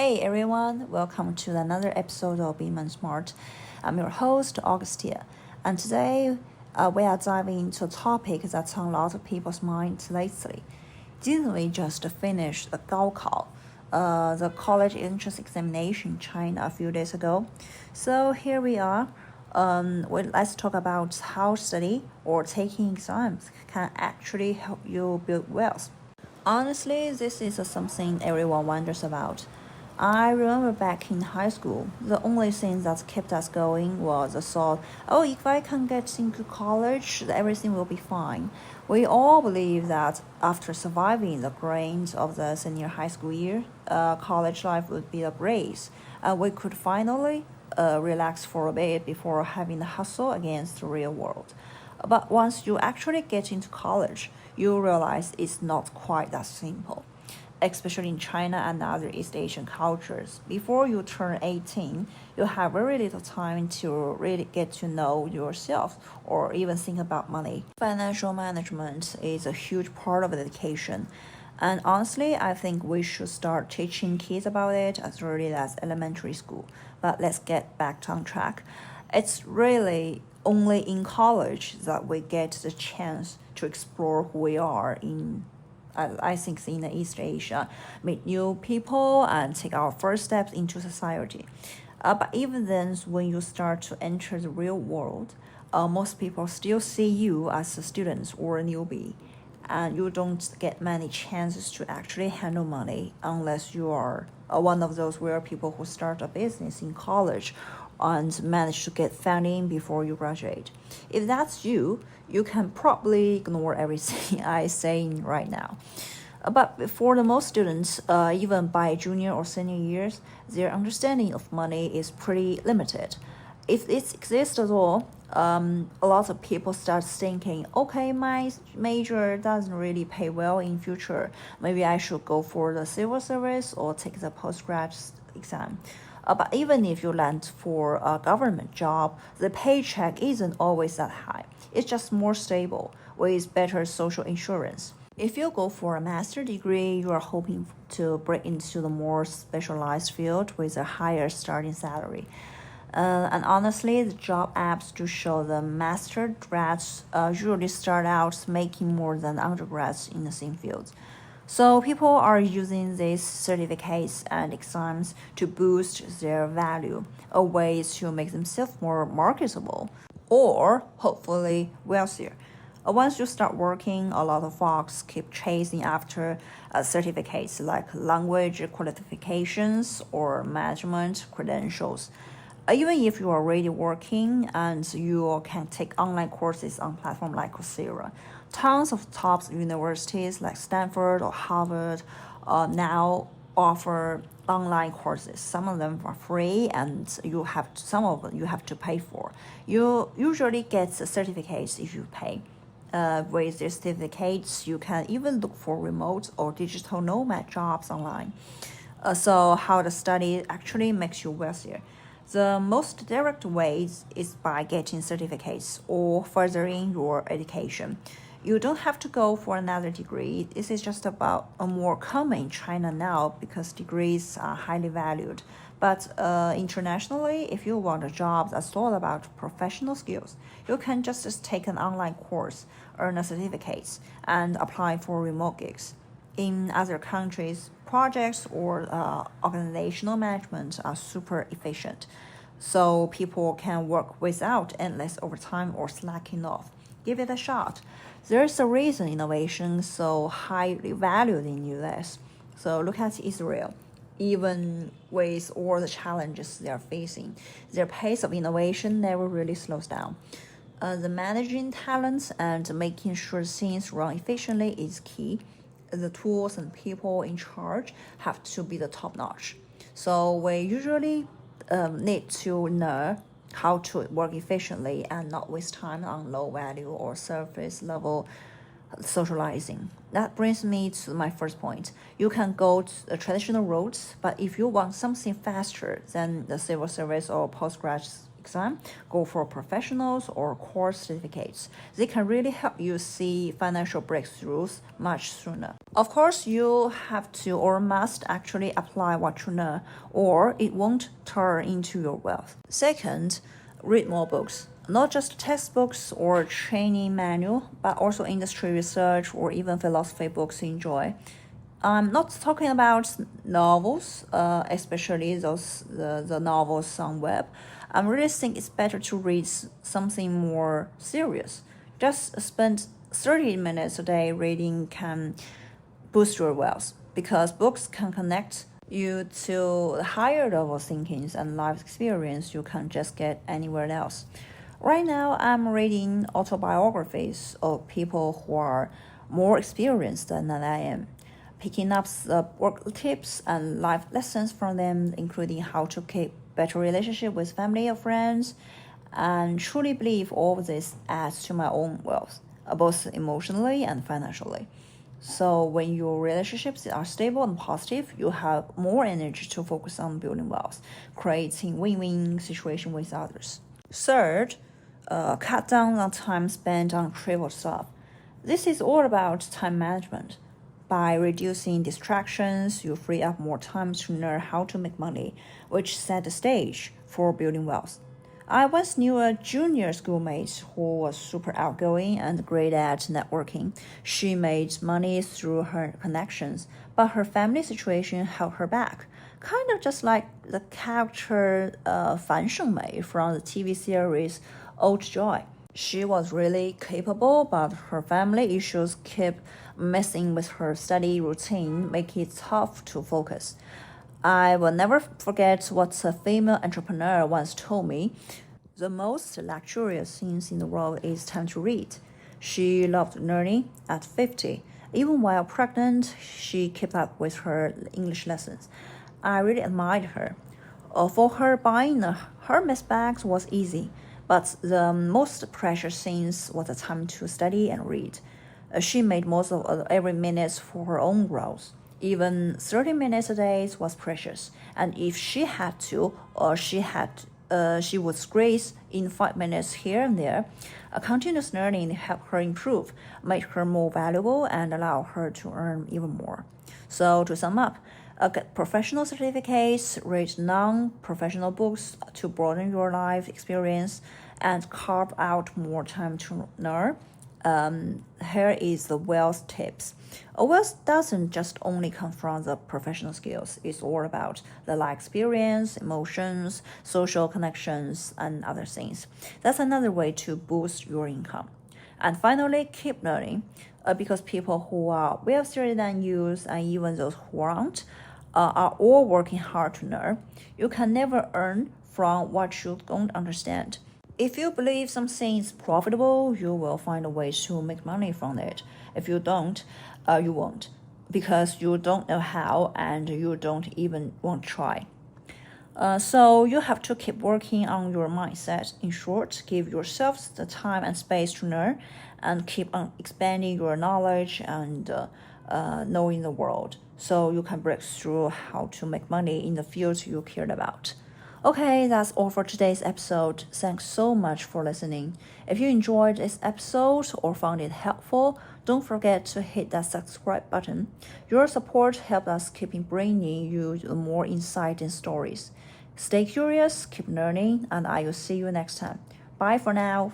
Hey everyone, welcome to another episode of Beeman Smart. I'm your host, Augustia, and today we are diving into a topic that's on a lot of people's minds lately. Didn't we just finish the Gaokao, the college entrance examination in China a few days ago? So here we are. Let's talk about how study or taking exams can actually help you build wealth. Honestly, this is something everyone wonders about. I remember back in high school, the only thing that kept us going was the thought, oh, if I can get into college, everything will be fine. We all believe that after surviving the grind of the senior high school year, college life would be a breeze, and we could finally relax for a bit before having to hustle against the real world. But once you actually get into college, you realize it's not quite that simple, especially in China and other East Asian cultures. Before you turn 18, you have very little time to really get to know yourself or even think about money. Financial management is a huge part of education. And honestly, I think we should start teaching kids about it as early as elementary school. But let's get back on track. It's really only in college that we get the chance to explore who we are I think in East Asia, meet new people and take our first steps into society. But even then, when you start to enter the real world, most people still see you as a student or a newbie, and you don't get many chances to actually handle money unless you are one of those rare people who start a business in college and manage to get funding before you graduate. If that's you, you can probably ignore everything I say right now. But for the most students, even by junior or senior years, their understanding of money is pretty limited. If it exists at all, a lot of people start thinking, okay, my major doesn't really pay well in future. Maybe I should go for the civil service or take the postgraduate exam. But even if you land for a government job, the paycheck isn't always that high. It's just more stable with better social insurance. If you go for a master's degree, you are hoping to break into the more specialized field with a higher starting salary. And honestly, the job apps do show the master grads usually start out making more than undergrads in the same field. So people are using these certificates and exams to boost their value, a way to make themselves more marketable or hopefully wealthier. Once you start working, a lot of folks keep chasing after certificates like language qualifications or management credentials. Even if you are already working and you can take online courses on platforms like Coursera, tons of top universities like Stanford or Harvard now offer online courses. Some of them are free, and some of them you have to pay for. You usually get the certificates if you pay. With these certificates, you can even look for remote or digital nomad jobs online. So how the study actually makes you wealthier. The most direct way is by getting certificates or furthering your education. You don't have to go for another degree. This is just about a more common in China now because degrees are highly valued. But internationally, if you want a job that's all about professional skills, you can just take an online course, earn a certificate, and apply for remote gigs. In other countries, projects or organizational management are super efficient, so people can work without endless overtime or slacking off. Give it a shot. There's a reason innovation is so highly valued in US. So look at Israel. Even with all the challenges they are facing, their pace of innovation never really slows down. The managing talents and making sure things run efficiently is key. The tools and people in charge have to be the top notch. So we usually need to know how to work efficiently and not waste time on low value or surface level socializing. That brings me to my first point. You can go to the traditional routes, but if you want something faster than the civil service or postgraduate exam, go for professionals or course certificates. They can really help you see financial breakthroughs much sooner. Of course, you have to or must actually apply what you learn, or it won't turn into your wealth. Second, read more books. Not just textbooks or training manual, but also industry research or even philosophy books you enjoy. I'm not talking about novels, especially the novels on web. I really think it's better to read something more serious. Just spend 30 minutes a day reading can boost your wealth because books can connect you to higher level thinkings and life experience you can't just get anywhere else. Right now, I'm reading autobiographies of people who are more experienced than I am, picking up the work tips and life lessons from them, including how to keep better relationship with family or friends, and truly believe all of this adds to my own wealth, both emotionally and financially. So when your relationships are stable and positive, you have more energy to focus on building wealth, creating win-win situation with others. Third, cut down on time spent on trivial stuff. This is all about time management. By reducing distractions, you free up more time to learn how to make money, which set the stage for building wealth. I once knew a junior schoolmate who was super outgoing and great at networking. She made money through her connections, but her family situation held her back. Kind of just like the character Fan Shengmei from the TV series Old Joy. She was really capable, but her family issues kept messing with her study routine, making it tough to focus. I will never forget what a female entrepreneur once told me. The most luxurious thing in the world is time to read. She loved learning at 50. Even while pregnant, she kept up with her English lessons. I really admired her. For her, buying a Hermes bag was easy, but the most precious things was the time to study and read. She made most of every minute for her own growth. Even 30 minutes a day was precious, and if she had to, or she would squeeze in 5 minutes here and there. Continuous learning helped her improve, made her more valuable, and allow her to earn even more. So to sum up, get professional certificates, read non-professional books to broaden your life experience, and carve out more time to learn. Here is the wealth tips. A wealth doesn't just only come from the professional skills. It's all about the life experience, emotions, social connections, and other things. That's another way to boost your income. And finally, keep learning, because people who are wealthier than you and even those who aren't are all working hard to learn. You can never earn from what you don't understand. If you believe something is profitable, you will find a way to make money from it. If you don't, you won't, because you don't know how and you don't even want to try. So you have to keep working on your mindset. In short, give yourself the time and space to learn and keep on expanding your knowledge and knowing the world so you can break through how to make money in the fields you cared about. Okay, that's all for today's episode. Thanks so much for listening. If you enjoyed this episode or found it helpful, don't forget to hit that subscribe button. Your support helps us keep bringing you more insight and stories. Stay curious, keep learning, and I will see you next time. Bye for now.